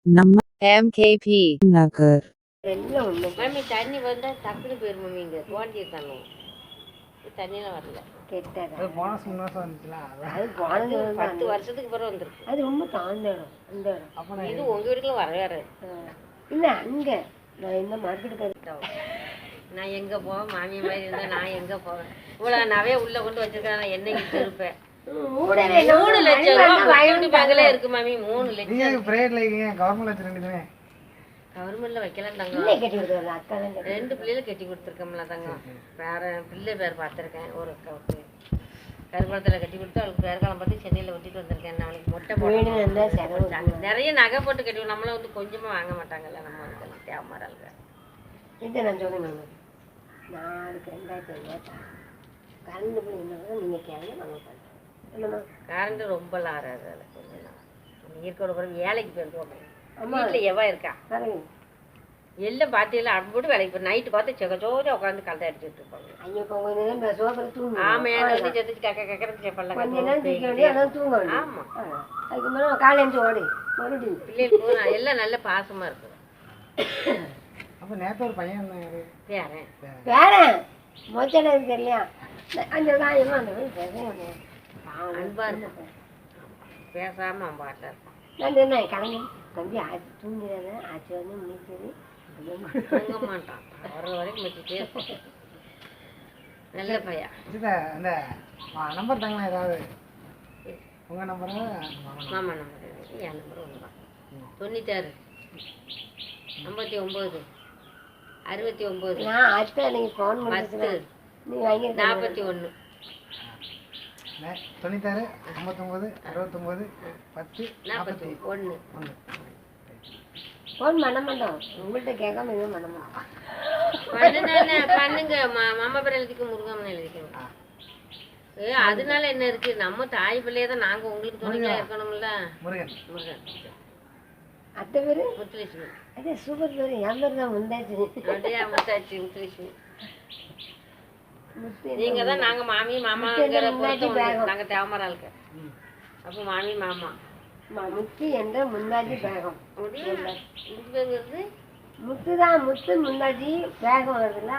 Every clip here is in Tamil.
நம்ம MKP நகர் மம்மி தண்ணி வந்தால் டக்குனு போயிரு மம்மி இங்கே தோண்டி தண்ணி தண்ணியெலாம் வரல அது போனஸ் முன்னாடி வந்துச்சுலாம் அது போனது 10 வருஷத்துக்கு பிறகு வந்துருக்கு. அது ரொம்ப தாழ்ந்த இடம் அந்த இடம். அப்போ இது உங்கள் வீட்டுக்குள்ள வரவே வராது. இல்லை அங்கே நான் இந்த மார்க்கெட்டுக்கு நான் எங்கே போவேன் மாமி மாதிரி இருந்தால் நான் எங்கே போவேன் இவ்வளோ நவே உள்ளே கொண்டு வச்சிருக்கேன் நான் என்னைக்கு இருப்பேன். 3 லட்சம் ரூபா பேங்கில் இருக்கு மாமி. 3 லட்சம் நீங்கள் ப்ரைவேட்டில் இருக்கீங்க கவர்மெண்ட் வச்சு ரெண்டுமே கவர்மெண்ட்ல வைக்கலாம் தங்க. கட்டி கொடுத்துருங்க அக்கா தான் 2 பிள்ளைகள் கட்டி கொடுத்துருக்கோம்ல தங்கம். வேற பிள்ளை பேர் பார்த்துருக்கேன். ஒரு அக்காவுக்கு கருக்குளத்தில் கட்டி கொடுத்து அவளுக்கு பேர்காலம் பார்த்து சென்னையில் விட்டுட்டு வந்திருக்கேன். அவளுக்கு மொட்டை போட்டு நிறைய நகை போட்டு கட்டி நம்மள வந்து கொஞ்சமாக வாங்க மாட்டாங்கல்ல நம்ம வந்து தேவமாராளுங்க. இது நான் சொல்லுங்க நாளைக்கு 2500 கரண்ட் பில் என்ன நீங்கள் கேளுங்க நாங்கள் பண்ணுறோம் இல்லைம்மா. கரண்ட் ரொம்ப லாராது அதில் கொஞ்சம் நாள் இருக்கோட பிறகு வேலைக்கு போயிருக்கோம். வீட்டில் எவ்வளோ இருக்கா எல்லாம் பார்த்தீங்களா அப்படி போட்டு வேலைக்கு போய் நைட்டு பார்த்து செகச்சோட உட்காந்து கலத்தை அடிச்சுட்டு இருப்பாங்க. ஐயோ கொஞ்சம் சோஃபா தூங்க ஆமாம் வந்து செத்துச்சு கக்கறது செப்பல்லாம் கொஞ்சம் நேரம் தூக்க வேண்டிய அதான் தூங்க வேண்டிய. ஆமாம் அதுக்கு மேலே காலையில் ஓடி மறுபடியும் பிள்ளைகளுக்கு எல்லாம் நல்ல பாசமாக இருக்குது. அப்போ நேற்று ஒரு பையன் பேரன் பேரன் மொச்சடை இருக்கு இல்லையா அந்த காயமாக அந்த மாதிரி பேச அன்பாக இருக்கும். பேசாமல் அவன் பாட்டாக இருப்பான். நான் சொன்னேன் கிளம்பி தம்பி ஆச்சு தூங்கிறாங்க ஆச்சு வந்து முடிச்சது தூங்க மாட்டான். வர்ற வரைக்கும் வச்சுட்டே இருப்பான். நல்ல பையன். அந்த நம்பர் தாங்களா ஏதாவது உங்கள் நம்பரா மாமா நம்பர் என் நம்பர் ஒன்று தான் 96 59 69 நான் ஆச்சு நீங்கள் ஃபோன் 10 பண்ணுறது நீங்கள் வாங்கி 41 96 59 69 10 41 ஃபோன் பண்ண மாட்டோம் உங்கள்கிட்ட கேட்காம எதுவும் பண்ண மாட்டோம். பண்ணுங்க மாமா பேர் எழுதிக்க முருகம்னு எழுதிக்கணும். அதனால என்ன இருக்கு நம்ம தாய் பிள்ளைய தான் நாங்கள் உங்களுக்கு துணைக்கா இருக்கணும்ல. முருகன் முருகன் அத்தை பேர் முத்துலட்சுமி. அதே சூப்பர் பேர் என் பேர் தான் முந்தாச்சு அப்படியே முத்தாச்சு முத்துலட்சுமி. முத்து நீங்க தான் நாங்க மாமி மாமா நாங்க தேவமராளுக்கு அப்போ மாமி மாமா முத்து என்ற முந்தாஜி பேகம் இதுங்கிறது முத்து தான் முத்து முந்தாஜி பேகம் வருதுல்ல.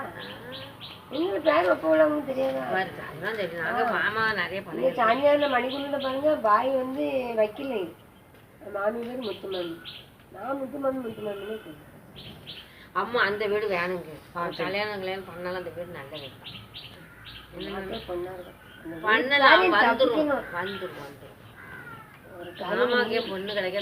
எங்களுக்கு பேகம் எப்போ உள்ளவங்க தெரியாதா? அதுதான் தெரியும். நாங்க மாமா நிறைய இந்த பண்ணி சாமியாரில் மணிக்குள்ள பாருங்க பாய் வந்து வைக்கல. மாமி பேர் முத்து மாமி. நான் முத்து மாமி முத்து மாமின்னு சொல்லுவேன். அம்மா அந்த வீடு வேணுங்க. கல்யாணம் பண்ணாலும் அந்த வீடு நல்ல வீடு தான். பண்ணலாம் வந்துடும் வந்துடும் வந்துடும். ஒரு மாமாக்கே பொண்ணு கிடைக்க